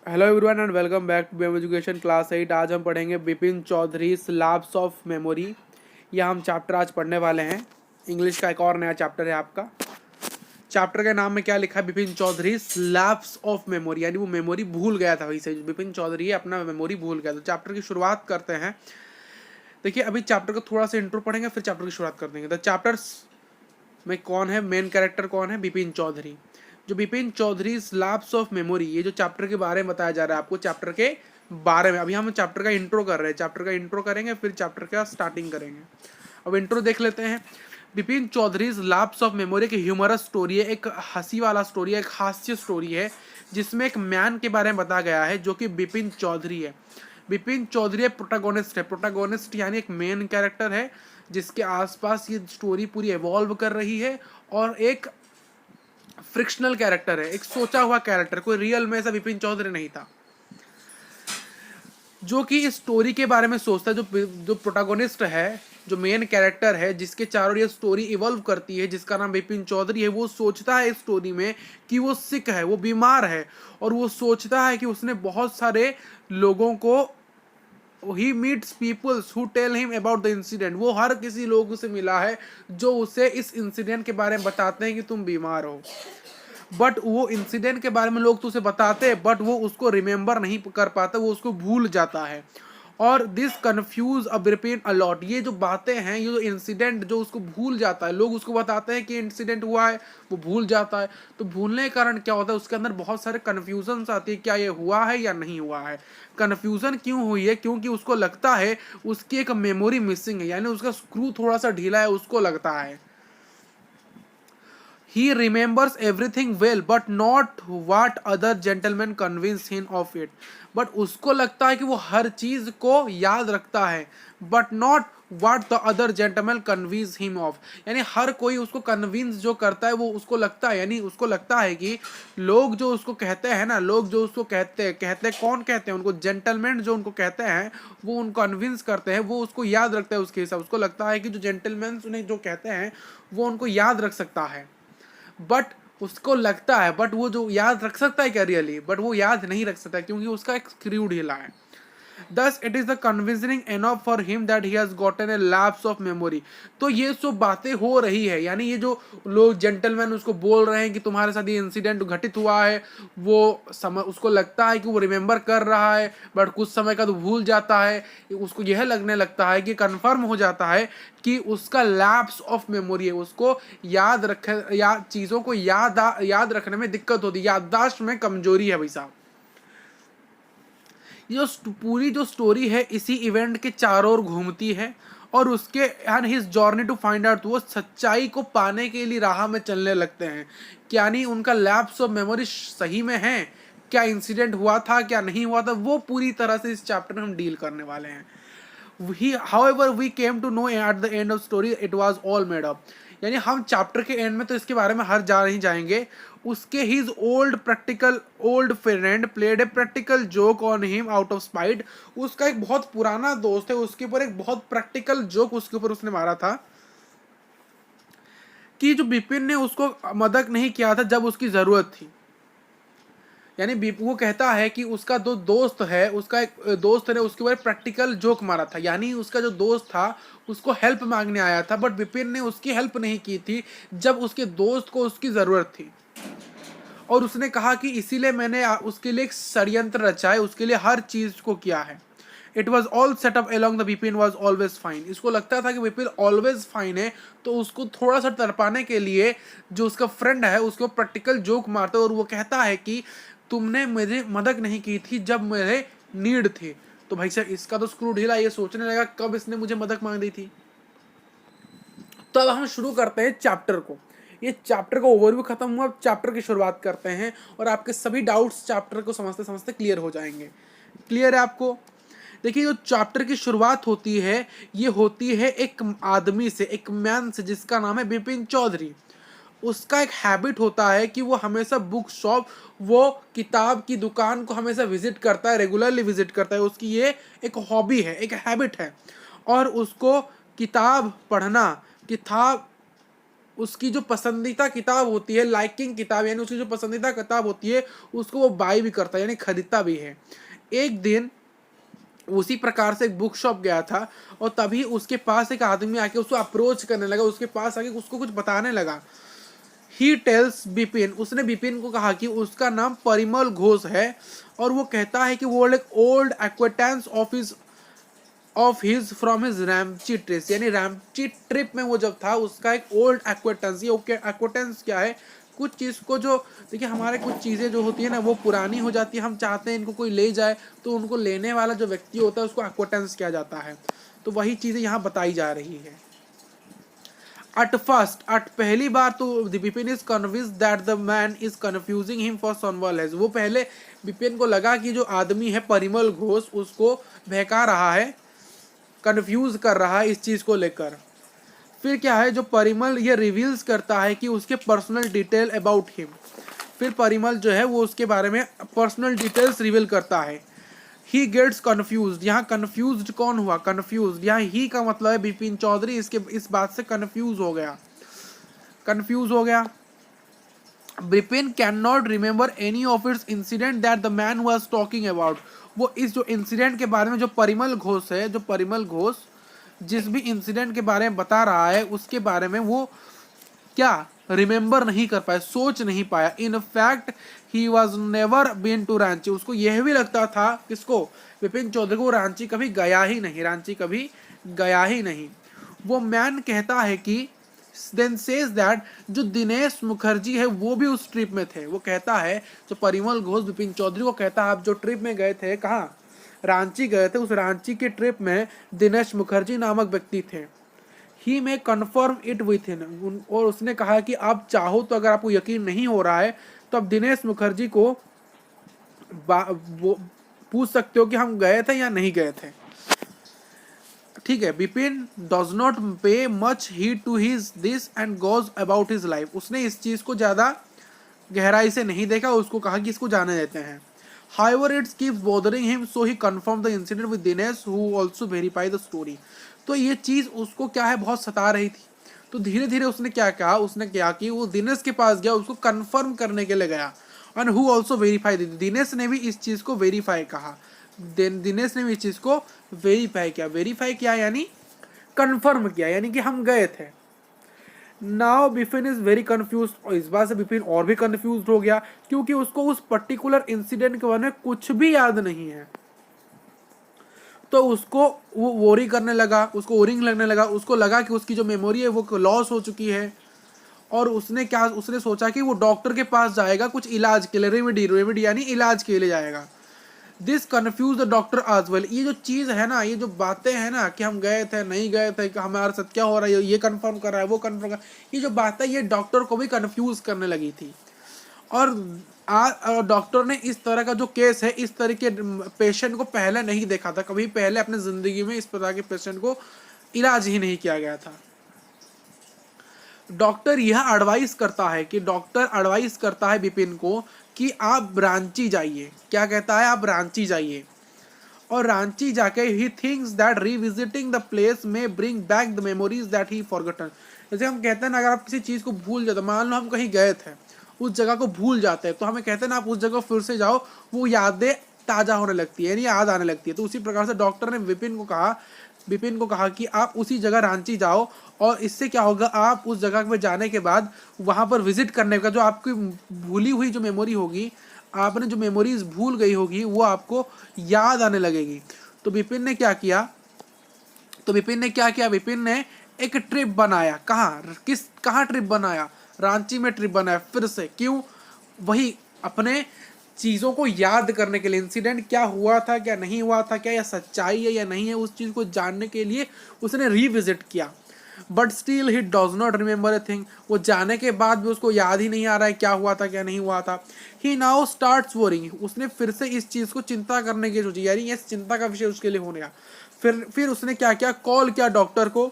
Hello everyone and welcome back to BM education class 8। आज हम पढ़ेंगे Bipin Choudhury lapse of memory. यह हम चैप्टर आज पढ़ने वाले हैं। इंग्लिश का एक और नया चैप्टर है आपका। चैप्टर के नाम में क्या लिखा है? Bipin Choudhury lapse of memory, यानी वो मेमोरी भूल गया था। वही से बिपिन चौधरी अपना मेमोरी भूल गया। तो चैप्टर की शुरुआत करते हैं। देखिए, अभी चैप्टर का थोड़ा सा इंट्रो पढ़ेंगे, फिर चैप्टर की शुरुआत कर देंगे। द चैप्टर्स में कौन है, मेन कैरेक्टर कौन है? बिपिन चौधरी। जो Bipin Choudhury lapse of memory, ये जो चैप्टर के बारे में बताया जा रहा है आपको, चैप्टर के बारे में। अभी हम चैप्टर का इंट्रो कर रहे हैं, चैप्टर का इंट्रो करेंगे, फिर चैप्टर का स्टार्टिंग करेंगे। अब इंट्रो देख लेते हैं। Bipin Choudhury lapse of memory एक ह्यूमरस स्टोरी है, एक हंसी वाला स्टोरी है, एक हास्य स्टोरी है, जिसमें एक मैन के बारे में बताया गया है जो कि बिपिन चौधरी है। बिपिन चौधरी प्रोटागोनिस्ट है। प्रोटागोनिस्ट यानी एक मेन कैरेक्टर है जिसके आसपास ये स्टोरी पूरी एवॉल्व कर रही है, और एक फ्रिक्शनल कैरेक्टर है, एक सोचा हुआ कैरेक्टर। कोई रियल में ऐसा बिपिन चौधरी नहीं था जो कि इस स्टोरी के बारे में सोचता है। जो प्रोटागोनिस्ट है, जो मेन कैरेक्टर है, जिसके चारों ये स्टोरी इवॉल्व करती है, जिसका नाम बिपिन चौधरी है, वो सोचता है इस स्टोरी में कि वो सिक है, वो बीमार है, और वो सोचता है कि उसने बहुत सारे लोगों को ही meets peoples who tell him about the incident. वो हर किसी लोगों से मिला है जो उसे इस इंसिडेंट के बारे में बताते हैं कि तुम बीमार हो। बट वो इंसिडेंट के बारे में लोग तो उसे बताते हैं, बट वो उसको रिमेंबर नहीं कर पाता, वो उसको भूल जाता है। और this confuse a Bipin a lot. ये जो बातें हैं, ये जो इंसिडेंट जो उसको भूल जाता है, लोग उसको बताते हैं कि इंसिडेंट हुआ है, वो भूल जाता है। तो भूलने के कारण क्या होता है, उसके अंदर बहुत सारे कन्फ्यूजन आती है, क्या ये हुआ है या नहीं हुआ है। कन्फ्यूजन क्यों हुई है? क्योंकि उसको लगता है उसकी एक मेमोरी मिसिंग है, यानी उसका स्क्रू थोड़ा सा ढीला है, उसको लगता है। He remembers everything well, but not what other gentlemen convince him of it. But उसको लगता है कि वो हर चीज को याद रखता है, but not what the other gentlemen convince him of. यानी हर कोई उसको कन्विंस जो करता है, वो उसको लगता है, यानी उसको लगता है कि लोग जो उसको कहते हैं ना, लोग जो उसको कहते हैं कौन कहते हैं उनको? जेंटलमैन जो उनको कहते हैं, वो उनको कन्विंस करते हैं, वो उसको याद रखता है। उसके हिसाब उसको लगता है कि जो जेंटलमैन उन्हें जो कहते हैं, वो उनको याद रख सकता है। बट उसको लगता है, बट वो जो याद रख सकता है क्या रियली? बट वो याद नहीं रख सकता, क्योंकि उसका एक स्क्रू ढीला है। Thus it is the convincing enough for him that he has gotten a lapse of memory. तो ये सब बातें हो रही है, यानी ये जो लोग जेंटलमैन उसको बोल रहे हैं कि तुम्हारे साथ ये इंसिडेंट घटित हुआ है, वो समय उसको लगता है कि वो रिमेंबर कर रहा है, बट कुछ समय का तो भूल जाता है। उसको यह लगने लगता है कि कंफर्म हो जाता है कि उसका लैप्स ऑफ मेमोरी है, उसको याद रखे या चीज़ों को याद रखने में दिक्कत होती है, याददाश्त में कमजोरी है भाई साहब। ये जो पूरी जो स्टोरी है इसी इवेंट के चारों ओर घूमती है, और उसके and his journey to find out, वो सच्चाई को पाने के लिए राह में चलने लगते हैं। क्या नहीं उनका लैप्स ऑफ मेमोरी सही में है, क्या इंसिडेंट हुआ था, क्या नहीं हुआ था, वो पूरी तरह से इस चैप्टर में हम डील करने वाले हैं। however we came to know at the end of story it was all made up। यानी हम चैप्टर के एंड में तो इसके बारे में हर जा नहीं जाएंगे। उसके his old friend played a practical joke on him out of spite. उसका एक बहुत पुराना दोस्त है, उसके ऊपर एक बहुत प्रैक्टिकल जोक उसके ऊपर उसने मारा था कि जो बिपिन ने उसको मदद नहीं किया था जब उसकी जरूरत थी। यानी वो कहता है कि उसका दो दोस्त है, उसका एक दोस्त ने उसके ऊपर प्रैक्टिकल जोक मारा था, यानी उसका जो दोस्त था उसको हेल्प मांगने आया था, बट बिपिन ने उसकी हेल्प नहीं की थी जब उसके दोस्त को उसकी ज़रूरत थी। और उसने कहा कि इसीलिए मैंने उसके लिए एक षड्यंत्र रचा है, उसके लिए हर चीज़ को किया है। It was all setup along the Bipin was always fine. इसको लगता था कि बिपिन ऑलवेज फाइन है, तो उसको थोड़ा सा तरपाने के लिए जो उसका फ्रेंड है उसको प्रैक्टिकल जोक मारता है, और वो कहता है कि तुमने मुझे मदद नहीं की थी जब मेरे नीड थी। तो भाई साहब इसका तो स्क्रू ढीला, ये सोचने लगा कब इसने मुझे मदद मांग दी थी। तो अब हम शुरू करते हैं चैप्टर को। ये चैप्टर का ओवरव्यू खत्म हुआ, अब चैप्टर की शुरुआत करते हैं, और आपके सभी डाउट्स चैप्टर को समझते समझते क्लियर हो जाएंगे। क्लियर है आपको? देखिए, जो चैप्टर की शुरुआत होती है, ये होती है एक आदमी से, एक मैन से, जिसका नाम है बिपिन चौधरी। उसका एक हैबिट होता है कि वो हमेशा बुक शॉप, वो किताब की दुकान को हमेशा विजिट करता है, रेगुलरली विजिट करता है। उसकी ये एक हॉबी है, एक हैबिट है, और उसको किताब पढ़ना, किताब उसकी जो पसंदीदा किताब होती है, लाइकिंग किताब यानी उसकी जो पसंदीदा किताब होती है, उसको वो बाई भी करता है यानी खरीदता भी है। एक दिन उसी प्रकार से एक बुक शॉप गया था और तभी उसके पास एक आदमी आके उसको अप्रोच करने लगा, उसके पास आके उसको कुछ बताने लगा। ही टेल्स बिपिन, उसने बिपिन को कहा कि उसका नाम परिमल घोष है और वो कहता है कि वो एक old acquaintance of his from his Ranchi trip, यानी रैमची ट्रिप में वो जब था उसका एक ओल्ड एक्वेटेंस। ये एक्वेटेंस क्या है? कुछ चीज़ को जो, देखिए हमारे कुछ चीज़ें जो होती है ना वो पुरानी हो जाती है, हम चाहते हैं इनको कोई ले जाए, तो उनको लेने वाला जो व्यक्ति होता है उसको एक्वेटेंस किया जाता है। तो वही चीज़ें यहाँ बताई जा रही है। At first, at पहली बार तो Vipin is convinced that the man is confusing him for someone else. वो पहले विपिन को लगा कि जो आदमी है परिमल घोष उसको बहका रहा है, कन्फ्यूज कर रहा है इस चीज़ को लेकर। फिर क्या है, जो परिमल ये रिवील्स करता है कि उसके पर्सनल डिटेल अबाउट हिम। फिर परिमल जो है वो उसके बारे में पर्सनल डिटेल्स रिवील करता है। ही गेट्स कन्फ्यूज्ड, यहाँ कन्फ्यूज्ड कौन हुआ? कन्फ्यूज्ड, यहाँ ही का मतलब है बिपिन चौधरी इसके इस बात से कन्फ्यूज हो गया, कन्फ्यूज हो गया। Bipin can not remember any of its incident that the man was talking about. वो इस जो इंसिडेंट के बारे में जो परिमल घोष है, जो परिमल घोष जिस भी इंसिडेंट के बारे में बता रहा है उसके बारे में वो क्या रिमेंबर नहीं कर पाया, सोच नहीं पाया। इन फैक्ट ही was never been to Ranchi, उसको यह भी लगता था, किसको? विपिन चौधरी को, रांची कभी गया ही नहीं, रांची कभी गया ही नहीं। वो मैन कहता है कि देन सेज दैट जो दिनेश मुखर्जी है वो भी उस ट्रिप में थे। वो कहता है, जो परिमल घोष विपिन चौधरी को कहता है आप जो ट्रिप में गए थे, कहाँ? रांची गए थे, उस रांची के ट्रिप में दिनेश मुखर्जी नामक व्यक्ति थे। ही में कन्फर्म इट विथ इन, और उसने कहा कि आप चाहो तो, अगर आपको यकीन नहीं हो रहा है तो आप दिनेश मुखर्जी को वो पूछ सकते हो कि हम गए थे या नहीं गए थे। ठीक है। Bipin does not pay much heed to his this and goes about his life. उसने इस चीज को ज्यादा गहराई से नहीं देखा, उसको कहा कि इसको जाने देते हैं। However, it keeps bothering him, so he confirmed the incident with Dinesh, who also verified the story. तो ये चीज उसको क्या है, बहुत सता रही थी। तो धीरे धीरे उसने क्या कहा, उसने क्या कि वो दिनेश के पास गया, उसको कंफर्म करने के लिए गया। And who also verify, Dinesh ने भी इस चीज को वेरीफाई कहा, दिनेश ने भी इस चीज को वेरीफाई किया। वेरीफाई किया यानी कंफर्म किया, यानी कि हम गए थे। Now Bipin is very confuse, और इस बात से बिपिन और भी कंफ्यूज हो गया क्योंकि उसको उस पर्टिकुलर इंसिडेंट के बारे में कुछ भी याद नहीं है। तो उसको वो वोरी करने लगा, उसको ओरिंग लगने लगा, उसको लगा कि उसकी जो मेमोरी है वो लॉस हो चुकी है। और उसने सोचा कि वो डॉक्टर के पास जाएगा कुछ इलाज के लिए, रेमेडी यानी इलाज के लिए जाएगा। दिस कन्फ्यूज द डॉक्टर आज वेल। ये जो चीज है ना, ये जो बातें हैं ना कि हम गए थे नहीं गए थे, कि हमारे साथ क्या हो रहा है, ये कंफर्म कर रहा है, वो कंफर्म कर, ये जो बात है ये डॉक्टर को भी कंफ्यूज करने लगी थी। और डॉक्टर ने इस तरह का जो केस है, इस तरह के पेशेंट को पहले नहीं देखा था, कभी पहले अपने जिंदगी में इस प्रकार के पेशेंट को इलाज ही नहीं किया गया था। डॉक्टर यह एडवाइस करता है बिपिन को कि आप रांची जाइए। क्या कहता है? आप रांची जाइए। और रांची जाके ही thinks that revisiting the place may bring back the memories that he forgotten. जैसे हम कहते हैं ना, अगर आप किसी चीज़ को भूल जाते, मान लो हम कहीं गए थे, उस जगह को भूल जाते हैं, तो हमें कहते हैं ना आप उस जगह फिर से जाओ, वो यादें ताज़ा होने लगती है, यानी याद आने लगती है। तो उसी प्रकार से डॉक्टर ने विपिन को कहा कि आप उसी जगह रांची जाओ, और इससे क्या होगा, आप उस जगह पे जाने के बाद वहाँ पर विजिट करने का जो आपकी भूली हुई जो मेमोरी होगी, आपने जो मेमोरीज भूल गई होगी, वो आपको याद आने लगेगी। तो विपिन ने क्या किया, विपिन ने एक ट्रिप बनाया। कहाँ ट्रिप बनाया? रांची में ट्रिप बनाया फिर से। क्यों? वही अपने चीज़ों को याद करने के लिए, इंसिडेंट क्या हुआ था, क्या नहीं हुआ था, क्या यह सच्चाई है या नहीं है, उस चीज़ को जानने के लिए उसने रीविजिट किया। But still he does not remember a thing. वो जाने के बाद भी उसको याद ही नहीं आ रहा है क्या हुआ था क्या नहीं हुआ था। ही नाउ स्टार्ट्स वरिंग। उसने फिर से इस चीज़ को चिंता करने की सोची, यानी ये चिंता का विषय उसके लिए होने का। फिर उसने क्या किया, कॉल किया डॉक्टर को,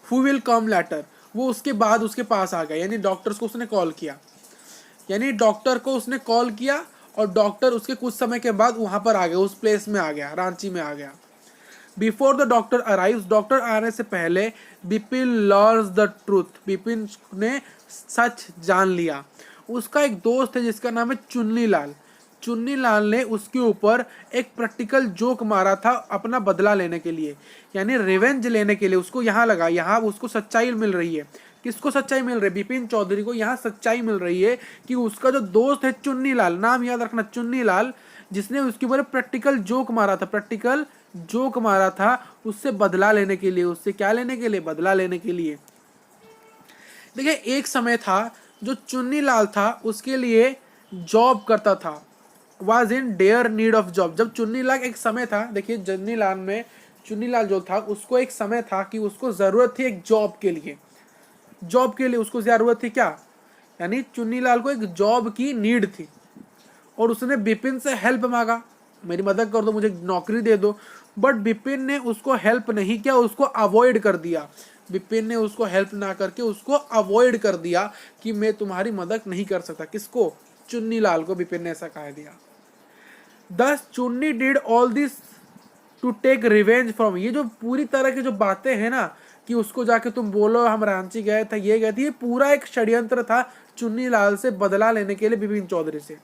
हु विल कम लेटर। वो उसके बाद उसके पास आ गया, यानी डॉक्टर्स को उसने कॉल किया, और डॉक्टर उसके कुछ समय के बाद वहाँ पर आ गया, उस प्लेस में आ गया, रांची में आ गया। Before the doctor arrives, doctor आने से पहले Bipin learns the truth, Bipin ने सच जान लिया। उसका एक दोस्त है जिसका नाम है चुन्नी लाल। चुन्नी लाल ने उसके ऊपर एक प्रैक्टिकल जोक मारा था अपना बदला लेने के लिए, यानी रिवेंज लेने के लिए। उसको यहाँ लगा, यहाँ उसको सच्चाई मिल रही है। किसको सच्चाई मिल रही है? बिपिन चौधरी को यहाँ सच्चाई मिल रही है कि उसका जो दोस्त है चुन्नी लाल, नाम याद रखना चुन्नी लाल, जिसने उसके ऊपर प्रैक्टिकल जोक मारा था, प्रैक्टिकल जोक मारा था, उससे बदला लेने के लिए। उससे क्या लेने के लिए? बदला लेने के लिए। देखिए एक समय था जो चुन्नी लाल था उसके लिए जॉब करता था, was in dire need of job. जब चुन्नी लाल एक समय था, देखिए चुन्नी लाल जो था उसको एक समय था कि उसको ज़रूरत थी एक जॉब के लिए। जॉब के लिए उसको ज़रूरत थी क्या? यानी चुन्नी लाल को एक जॉब की नीड थी और उसने बिपिन से हेल्प मांगा, मेरी मदद कर दो, मुझे नौकरी दे दो। बट बिपिन ने उसको हेल्प नहीं किया, उसको अवॉइड कर दिया। बिपिन ने उसको हेल्प ना करके उसको अवॉइड कर दिया कि मैं तुम्हारी मदद नहीं कर सकता। किसको? चुन्नी लाल को बिपिन ने ऐसा कह दिया। Thus Chunni did all this to take revenge from, ये जो पूरी तरह की जो बातें हैं ना कि उसको जाके तुम बोलो हम रांची गए थे, ये गए थे, ये पूरा एक षड्यंत्र था चुन्नी लाल से बदला लेने के लिए बिपिन चौधरी से।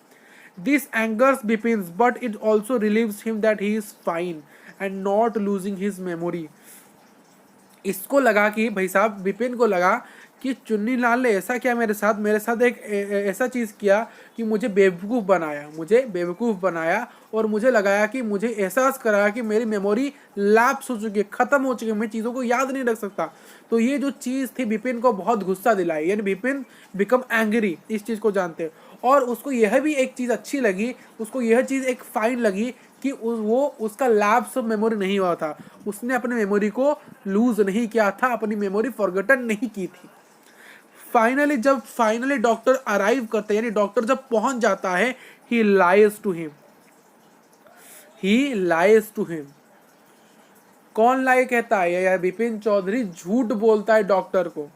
This angers Bipin but it also relieves him that he is fine and not losing his memory. इसको लगा कि भाई साहब, बिपिन को लगा कि चुन्नी लाल ने ऐसा किया मेरे साथ एक ऐसा चीज़ किया कि मुझे बेवकूफ़ बनाया और मुझे लगाया कि मुझे एहसास कराया कि मेरी मेमोरी लैप्स हो चुकी है, ख़त्म हो चुकी है, मैं चीज़ों को याद नहीं रख सकता। तो ये जो चीज़ थी बिपिन को बहुत गुस्सा दिलाई, यानी बिपिन बिकम एंग्री इस चीज़ को जानते हैं। और उसको यह भी एक चीज़ अच्छी लगी, उसको यह चीज़ एक फाइन लगी कि वो उसका लैप्स ऑफ मेमोरी नहीं हुआ था, उसने अपनी मेमोरी को लूज नहीं किया था, अपनी मेमोरी फॉरगॉटन नहीं की थी। फाइनली डॉक्टर अराइव करते हैं, यानी डॉक्टर जब पहुंच जाता है, ही लाइज टू हिम। कौन लाई कहता है? यार बिपिन चौधरी झूठ बोलता है डॉक्टर को।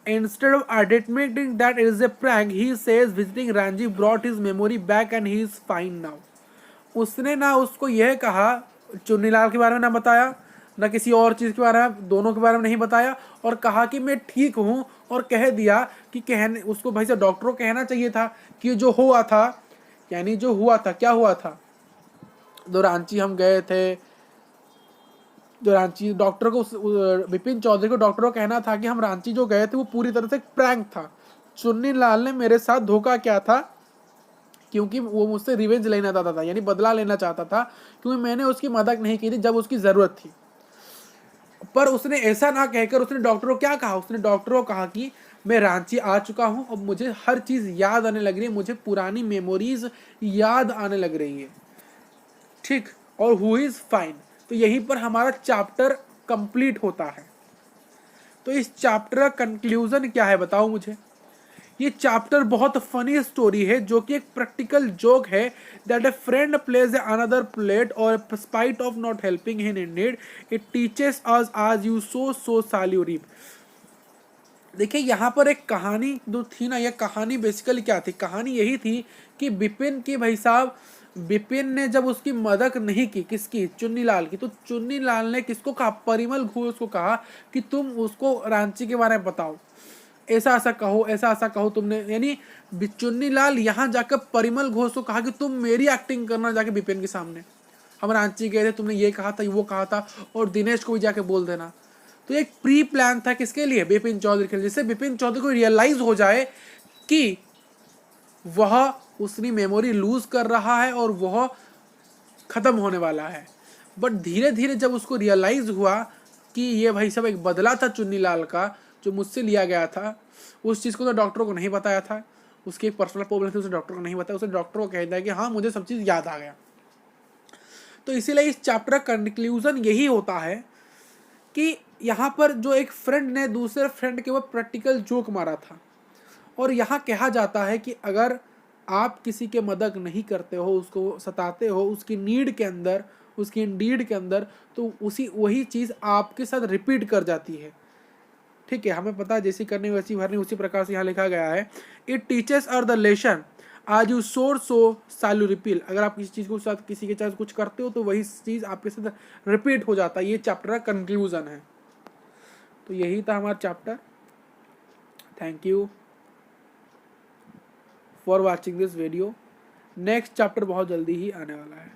Instead of admitting that it is a prank, he says visiting Ranji brought his memory back and he is fine now. उसने ना उसको यह कहा, चुन्नीलाल के बारे में ना बताया, ना किसी और चीज़ के बारे में, दोनों के बारे में नहीं बताया, और कहा कि मैं ठीक हूँ, और कह दिया कि उसको भाई साहब डॉक्टर को कहना चाहिए था कि जो हुआ था, यानी जो हुआ था, क्या हुआ था, जो रांची हम गए थे, जो रांची डॉक्टर को, बिपिन चौधरी को डॉक्टर को कहना था कि हम रांची जो गए थे वो पूरी तरह से प्रैंक था। चुन्नी लाल ने मेरे साथ धोखा किया था क्योंकि वो मुझसे रिवेंज लेना चाहता था, यानी बदला लेना चाहता था, क्योंकि मैंने उसकी मदद नहीं की थी जब उसकी ज़रूरत थी। पर उसने ऐसा ना कहकर उसने डॉक्टर को क्या कहा? उसने डॉक्टर को कहा कि मैं रांची आ चुका हूँ, अब मुझे हर चीज़ याद आने लग रही है, मुझे पुरानी मेमोरीज याद आने लग रही है, ठीक, और हु इज़ फाइन। तो यहीं पर हमारा चैप्टर कंप्लीट होता है। तो इस चैप्टर का कंक्लूजन क्या है बताओ मुझे? ये चैप्टर बहुत फनी स्टोरी है जो कि एक प्रैक्टिकल जोक है, that a friend plays another plate और spite of not helping him in need it teaches us as you सो साल यू रीप। देखिए यहाँ पर एक कहानी जो थी ना, यह कहानी बेसिकली क्या थी? कहानी यही थी कि बिपिन की, भाई साहब, बिपिन ने जब उसकी मदद नहीं की, किसकी? चुन्नी लाल की, तो चुन्नी लाल ने किसको कहा? परिमल घोष को कहा कि तुम उसको रांची के बारे में बताओ, ऐसा ऐसा कहो तुमने, यानी चुन्नी लाल यहाँ जाकर परिमल घोष को कहा कि तुम मेरी एक्टिंग करना जाके बिपिन के सामने, हम रांची गए थे, तुमने ये कहा था, वो कहा था, और दिनेश को भी जाके बोल देना। तो एक प्री प्लान था, किसके लिए? बिपिन चौधरी के लिए, जिससे बिपिन चौधरी को रियलाइज हो जाए कि वह उसकी मेमोरी लूज कर रहा है और वह खत्म होने वाला है। बट धीरे धीरे जब उसको रियलाइज हुआ कि ये भाई सब एक बदला था चुन्नी लाल का जो मुझसे लिया गया था, उस चीज़ को तो डॉक्टर को नहीं बताया था, उसकी एक पर्सनल प्रॉब्लम थी, उसे डॉक्टर को नहीं बताया, उसे डॉक्टर को कह दिया कि हाँ मुझे सब चीज़ याद आ गया। तो इसीलिए इस चैप्टर का कंक्लूजन यही होता है कि यहाँ पर जो एक फ्रेंड ने दूसरे फ्रेंड के ऊपर प्रैक्टिकल जोक मारा था, और यहाँ कहा जाता है कि अगर आप किसी के मदद नहीं करते हो, उसको सताते हो उसकी नीड के अंदर, उसकी नीड के अंदर, तो वही चीज़ आपके साथ रिपीट कर जाती है। ठीक है, हमें पता है जैसी करनी वैसी भरनी, उसी प्रकार से यहाँ लिखा गया है। It teaches are the lesson as you sow so Salu repeal, अगर आप किसी चीज़ को साथ किसी के साथ कुछ करते हो तो वही चीज़ आपके साथ रिपीट हो जाता है। ये चैप्टर का कंक्लूजन है। तो यही था हमारा chapter. Thank you for watching this video. Next chapter बहुत जल्दी ही आने वाला है।